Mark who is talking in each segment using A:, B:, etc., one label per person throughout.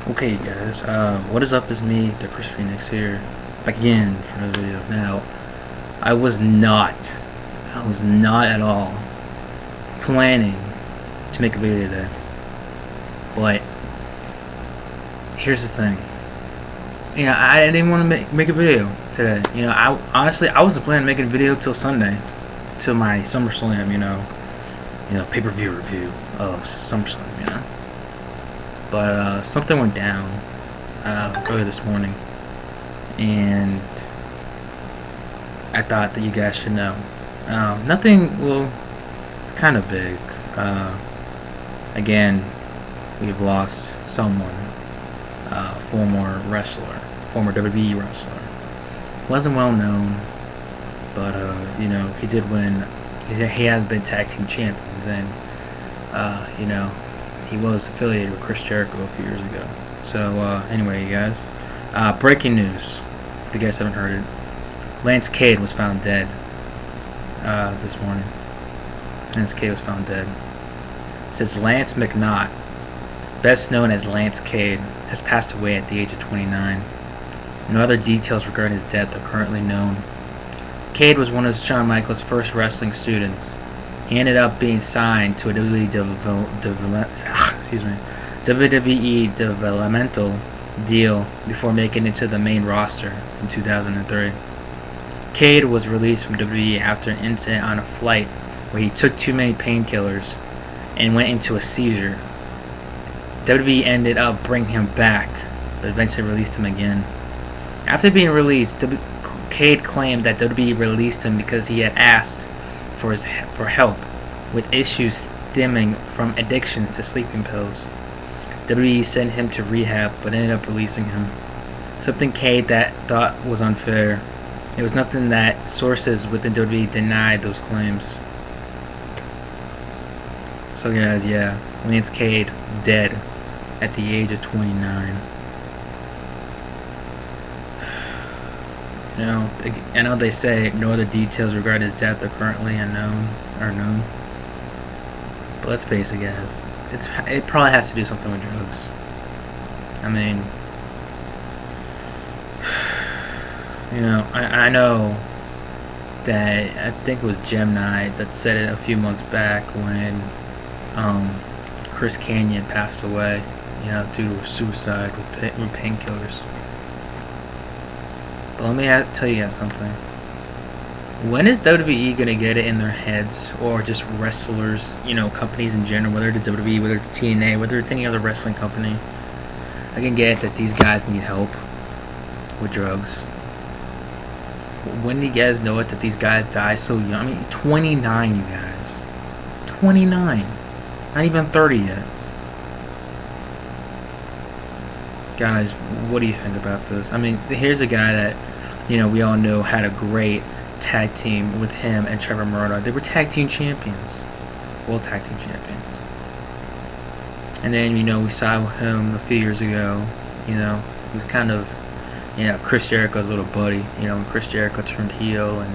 A: Okay guys, what is up, is me, the Chris Phoenix here, back again for another video. Now, I was not at all planning to make a video today, but here's the thing, I didn't want to make a video today. I honestly, I wasn't planning on making a video till Sunday, till my SummerSlam, pay-per-view review of SummerSlam, but something went down early this morning, and I thought that you guys should know. Nothing, well, it's kind of big. Again, we've lost someone, former wrestler, former WWE wrestler. Wasn't well known, but he did win. He has been tag team champions, and he was affiliated with Chris Jericho a few years ago. So anyway, you guys, breaking news. If you guys haven't heard it, Lance Cade was found dead this morning. Lance Cade was found dead. It says Lance McNaught, best known as Lance Cade, has passed away at the age of 29. No other details regarding his death are currently known. Cade was one of Shawn Michaels' first wrestling students. He ended up being signed to a WWE developmental deal before making it to the main roster in 2003. Cade was released from WWE after an incident on a flight where he took too many painkillers and went into a seizure. WWE ended up bringing him back, but eventually released him again. After being released, Cade claimed that WWE released him because he had asked for help with issues stemming from addictions to sleeping pills. WWE sent him to rehab, but ended up releasing him. Something Cade that thought was unfair. It was nothing that sources within WWE denied those claims. So guys, yeah, Lance Cade dead at the age of 29. I know they say no other details regarding his death are currently known. But let's face it, guys, it probably has to do something with drugs. I mean, I know that, I think it was Gemini that said it a few months back when Chris Canyon passed away, due to suicide with painkillers. But let me tell you guys something. When is WWE gonna get it in their heads, or just wrestlers, companies in general, whether it's WWE, whether it's TNA, whether it's any other wrestling company? I can get it that these guys need help with drugs. When do you guys know it that these guys die so young? I mean, 29, you guys. 29. Not even 30 yet. Guys, what do you think about this? I mean, here's a guy that, we all know had a great tag team with him and Trevor Murdoch. They were tag team champions. World tag team champions. And then, we saw him a few years ago. He was kind of, Chris Jericho's little buddy. When Chris Jericho turned heel, and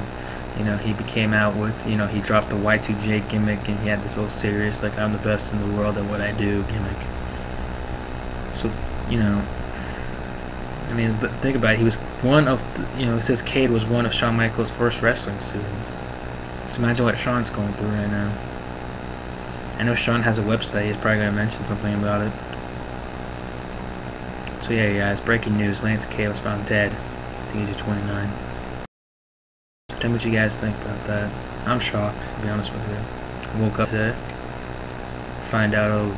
A: he became out with, he dropped the Y2J gimmick, and he had this old serious, like, I'm the best in the world at what I do gimmick. So, I mean, but think about it. He was one of, it says Cade was one of Shawn Michaels' first wrestling students. So imagine what Shawn's going through right now. I know Shawn has a website. He's probably going to mention something about it. So yeah, guys, breaking news. Lance Cade was found dead at the age of 29. Tell me what you guys think about that. I'm shocked, to be honest with you. I woke up today, found out a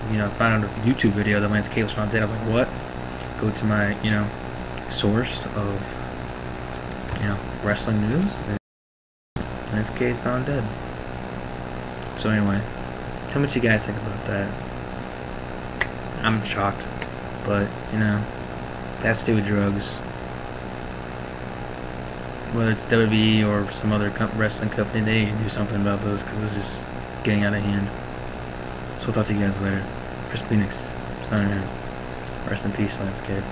A: YouTube video that Lance Cade was found dead. I was like, what? Go to my, source of, wrestling news, and Lance Cade found dead. So anyway, tell me what you guys think about that. I'm shocked, but, that's to do with drugs. Whether it's WWE or some other wrestling company, they need to do something about this, because it's just getting out of hand. So I'll talk to you guys later. Chris Phoenix, signing in. Rest in peace, Lance Cade.